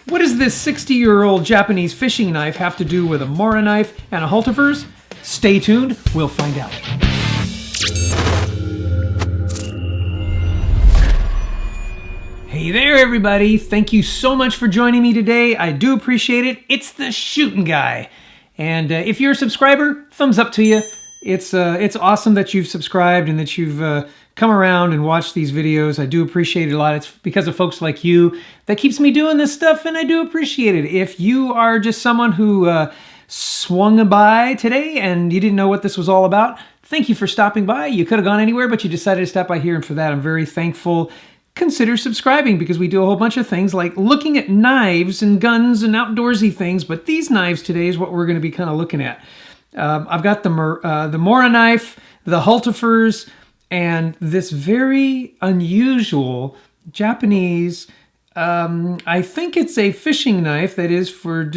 What does this 60-year-old Japanese fishing knife have to do with a Mora knife and a Haltifers? Stay tuned, we'll find out. Hey there, everybody. Thank you so much for joining me today. I do appreciate it. It's the Shootin' Guy. And if you're a subscriber, thumbs up to you. It's awesome that you've subscribed and that you've come around and watched these videos. I do appreciate it a lot. It's because of folks like you that keeps me doing this stuff, and I do appreciate it. If you are just someone who swung by today and you didn't know what this was all about, thank you for stopping by. You could have gone anywhere, but you decided to stop by here, and for that I'm very thankful. Consider subscribing, because we do a whole bunch of things like looking at knives and guns and outdoorsy things, but these knives today is what we're going to be kind of looking at. I've got the Mora knife, the Haltifers, and this very unusual Japanese, I think it's a fishing knife that is for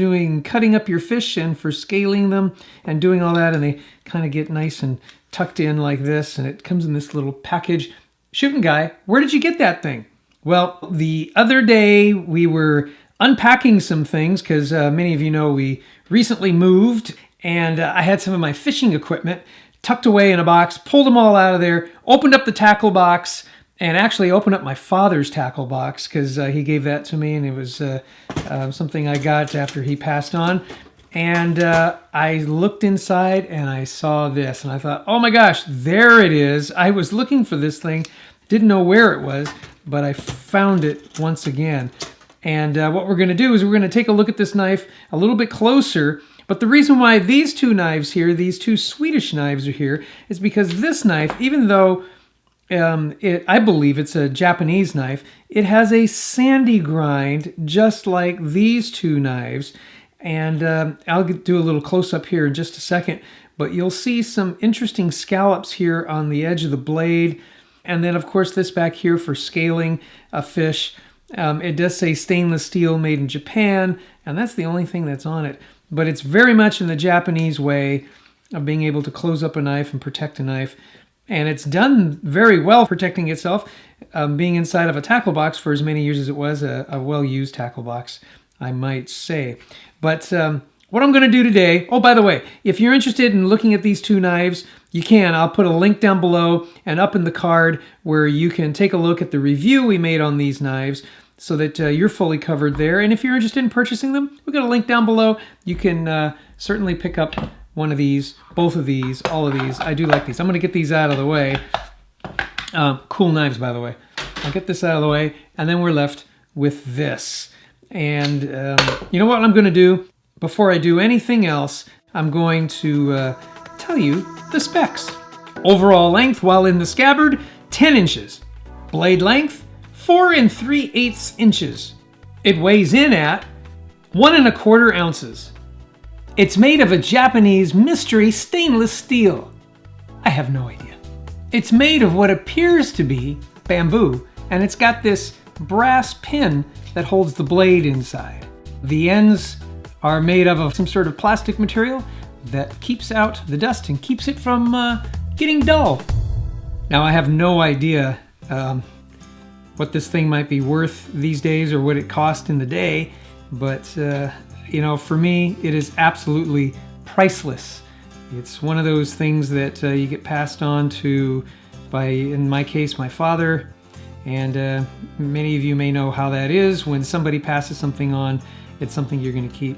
cutting up your fish and for scaling them and doing all that, and they kind of get nice and tucked in like this, and it comes in this little package. Shootin' Guy, where did you get that thing? Well, the other day we were unpacking some things because many of you know we recently moved, and I had some of my fishing equipment tucked away in a box, pulled them all out of there, opened up the tackle box, and actually opened up my father's tackle box because he gave that to me, and it was something I got after he passed on. And I looked inside and I saw this, and I thought, oh my gosh, there it is. I was looking for this thing, didn't know where it was, but I found it once again. And what we're going to do is we're going to take a look at this knife a little bit closer. But the reason why these two knives here, these two Swedish knives are here, is because this knife, even though I believe it's a Japanese knife, it has a sandy grind just like these two knives. And I'll do a little close-up here in just a second, but you'll see some interesting scallops here on the edge of the blade. And then, of course, this back here for scaling a fish. It does say stainless steel made in Japan, and that's the only thing that's on it. But it's very much in the Japanese way of being able to close up a knife and protect a knife. And it's done very well protecting itself, being inside of a tackle box for as many years as it was, a well-used tackle box, I might say. But what I'm going to do today, oh, by the way, if you're interested in looking at these two knives, you can. I'll put a link down below and up in the card where you can take a look at the review we made on these knives so that you're fully covered there. And if you're interested in purchasing them, we've got a link down below. You can certainly pick up one of these, both of these, all of these. I do like these. I'm going to get these out of the way. Cool knives, by the way. I'll get this out of the way, and then we're left with this. And you know what I'm going to do? Before I do anything else, I'm going to tell you the specs. Overall length while in the scabbard, 10 inches. Blade length, 4 3/8 inches. It weighs in at 1 1/4 ounces. It's made of a Japanese mystery stainless steel. I have no idea. It's made of what appears to be bamboo, and it's got this brass pin that holds the blade inside. The ends are made of some sort of plastic material that keeps out the dust and keeps it from getting dull. Now, I have no idea what this thing might be worth these days or what it cost in the day, but you know, for me, it is absolutely priceless. It's one of those things that you get passed on to by, in my case, my father. And many of you may know how that is. When somebody passes something on, it's something you're going to keep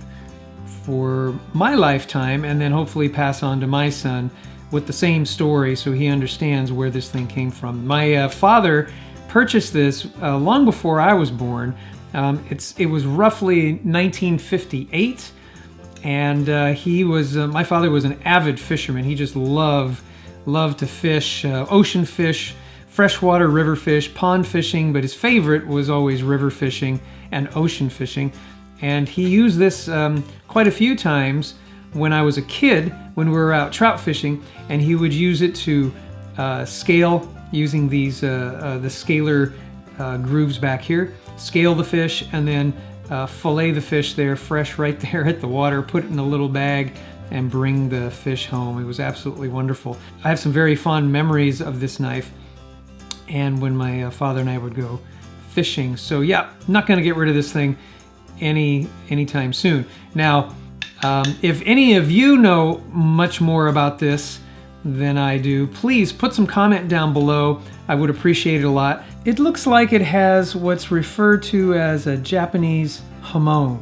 for my lifetime and then hopefully pass on to my son with the same story so he understands where this thing came from. My father purchased this long before I was born. It was roughly 1958, and my father was an avid fisherman. He just loved to fish, ocean fish, freshwater river fish, pond fishing, but his favorite was always river fishing and ocean fishing. And he used this quite a few times when I was a kid, when we were out trout fishing, and he would use it to scale using these the scaler grooves back here, scale the fish, and then fillet the fish there fresh right there at the water, put it in a little bag, and bring the fish home. It was absolutely wonderful. I have some very fond memories of this knife and when my father and I would go fishing. So yeah, not going to get rid of this thing. anytime soon. Now, if any of you know much more about this than I do, please put some comment down below. I would appreciate it a lot. It looks like it has what's referred to as a Japanese hamon.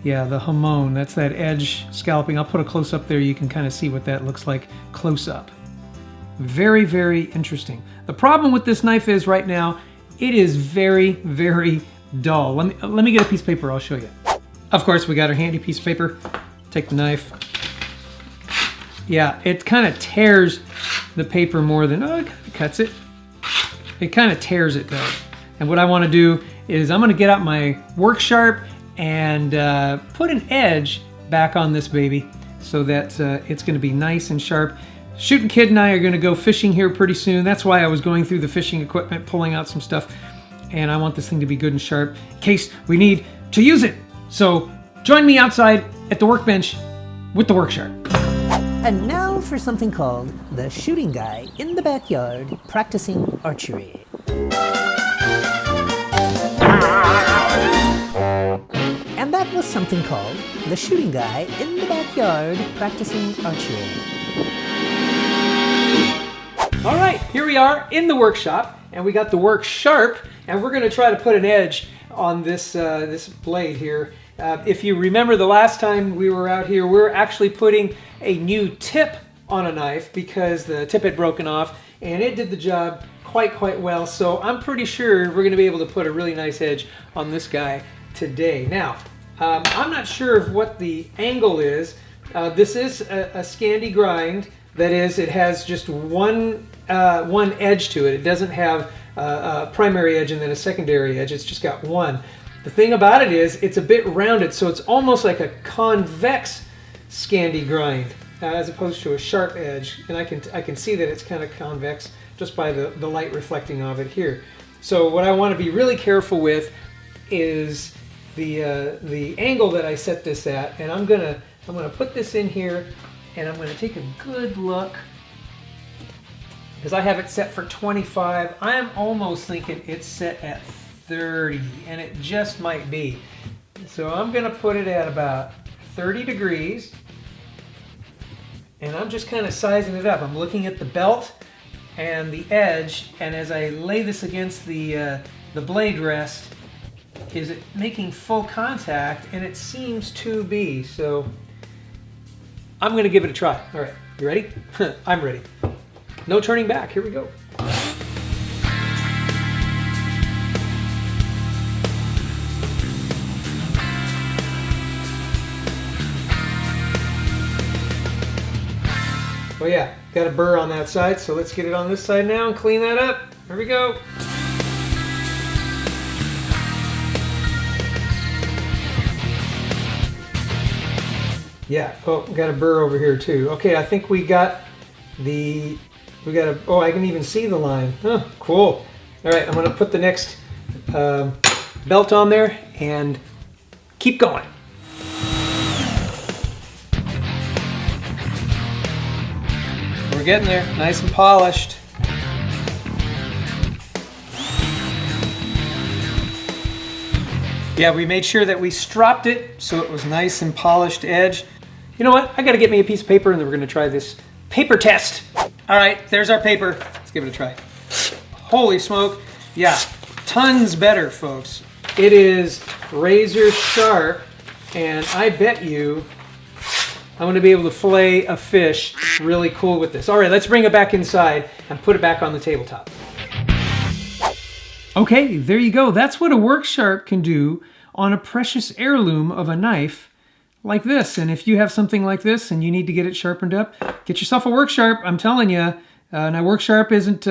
Yeah, the hamon, that's that edge scalloping. I'll put a close up there. You can kind of see what that looks like close up. Very, very interesting. The problem with this knife is right now, it is very, very dull. Let me get a piece of paper, I'll show you. Of course, we got our handy piece of paper. Take the knife. Yeah, it kind of tears the paper more than, oh, it kind of cuts it. It kind of tears it though. And what I want to do is I'm going to get out my work sharp and put an edge back on this baby so that it's going to be nice and sharp. Shooting Kid and I are going to go fishing here pretty soon. That's why I was going through the fishing equipment, pulling out some stuff. And I want this thing to be good and sharp in case we need to use it. So join me outside at the workbench with the work sharp. And now for something called the shooting guy in the backyard practicing archery. And that was something called the shooting guy in the backyard practicing archery. All right, here we are in the workshop, and we got the work sharp, and we're going to try to put an edge on this this blade here. If you remember the last time we were out here, we were actually putting a new tip on a knife because the tip had broken off, and it did the job quite well. So I'm pretty sure we're going to be able to put a really nice edge on this guy today. Now, I'm not sure of what the angle is. This is a Scandi grind. That is, it has just one edge to it. It doesn't have a primary edge and then a secondary edge. It's just got one. The thing about it is it's a bit rounded, so it's almost like a convex Scandi grind as opposed to a sharp edge. And I can see that it's kind of convex just by the light reflecting off it here. So what I want to be really careful with is the angle that I set this at, and I'm gonna put this in here. And I'm going to take a good look because I have it set for 25. I am almost thinking it's set at 30, and it just might be. So I'm going to put it at about 30 degrees, and I'm just kind of sizing it up. I'm looking at the belt and the edge, and as I lay this against the blade rest, is it making full contact? And it seems to be. So I'm going to give it a try. All right, you ready? I'm ready. No turning back. Here we go. Oh yeah, got a burr on that side, so let's get it on this side now and clean that up. Here we go. Yeah, oh, we got a burr over here too. Okay, I think oh, I can even see the line. Oh, cool. All right, I'm gonna put the next belt on there and keep going. We're getting there, nice and polished. Yeah, we made sure that we stropped it so it was nice and polished edge. You know what? I gotta get me a piece of paper and then we're gonna try this paper test. All right, there's our paper. Let's give it a try. Holy smoke. Yeah, tons better, folks. It is razor sharp, and I bet you I'm gonna be able to fillet a fish really cool with this. All right, let's bring it back inside and put it back on the tabletop. Okay, there you go. That's what a work sharp can do on a precious heirloom of a knife like this. And if you have something like this and you need to get it sharpened up, get yourself a work sharp. I'm telling you. Now, work sharp isn't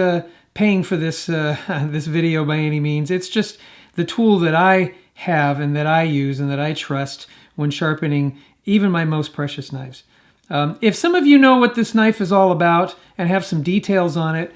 paying for this this video by any means. It's just the tool that I have and that I use and that I trust when sharpening even my most precious knives. If some of you know what this knife is all about and have some details on it,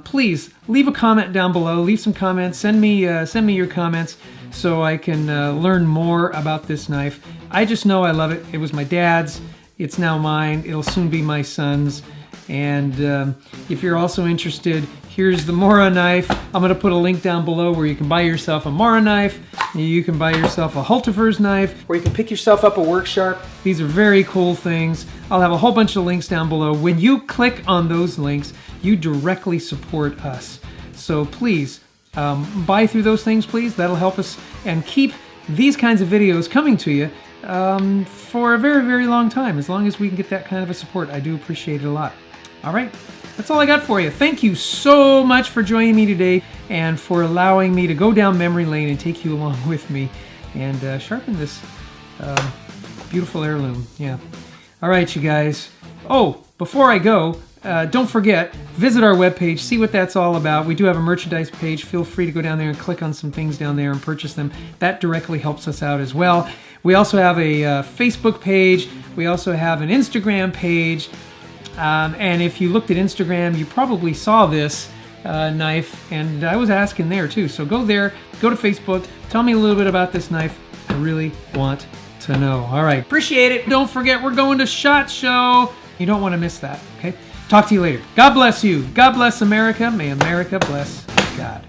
please leave a comment down below. Leave some comments. Send me your comments so I can learn more about this knife. I just know I love it. It was my dad's. It's now mine. It'll soon be my son's. And if you're also interested, here's the Mora knife. I'm going to put a link down below where you can buy yourself a Mora knife. You can buy yourself a Hultifer's knife, or you can pick yourself up a Worksharp. These are very cool things. I'll have a whole bunch of links down below. When you click on those links, you directly support us. So please, buy through those things, please. That'll help us and keep these kinds of videos coming to you for a very, very long time. As long as we can get that kind of a support, I do appreciate it a lot. All right, that's all I got for you. Thank you so much for joining me today and for allowing me to go down memory lane and take you along with me and sharpen this beautiful heirloom. Yeah. All right, you guys. Oh, before I go, don't forget, visit our webpage, see what that's all about. We do have a merchandise page. Feel free to go down there and click on some things down there and purchase them. That directly helps us out as well. We also have a Facebook page. We also have an Instagram page. And if you looked at Instagram, you probably saw this knife, and I was asking there too. So go there, go to Facebook, tell me a little bit about this knife. I really want to know. All right, appreciate it. Don't forget, we're going to SHOT Show. You don't want to miss that, okay? Talk to you later. God bless you. God bless America. May America bless God.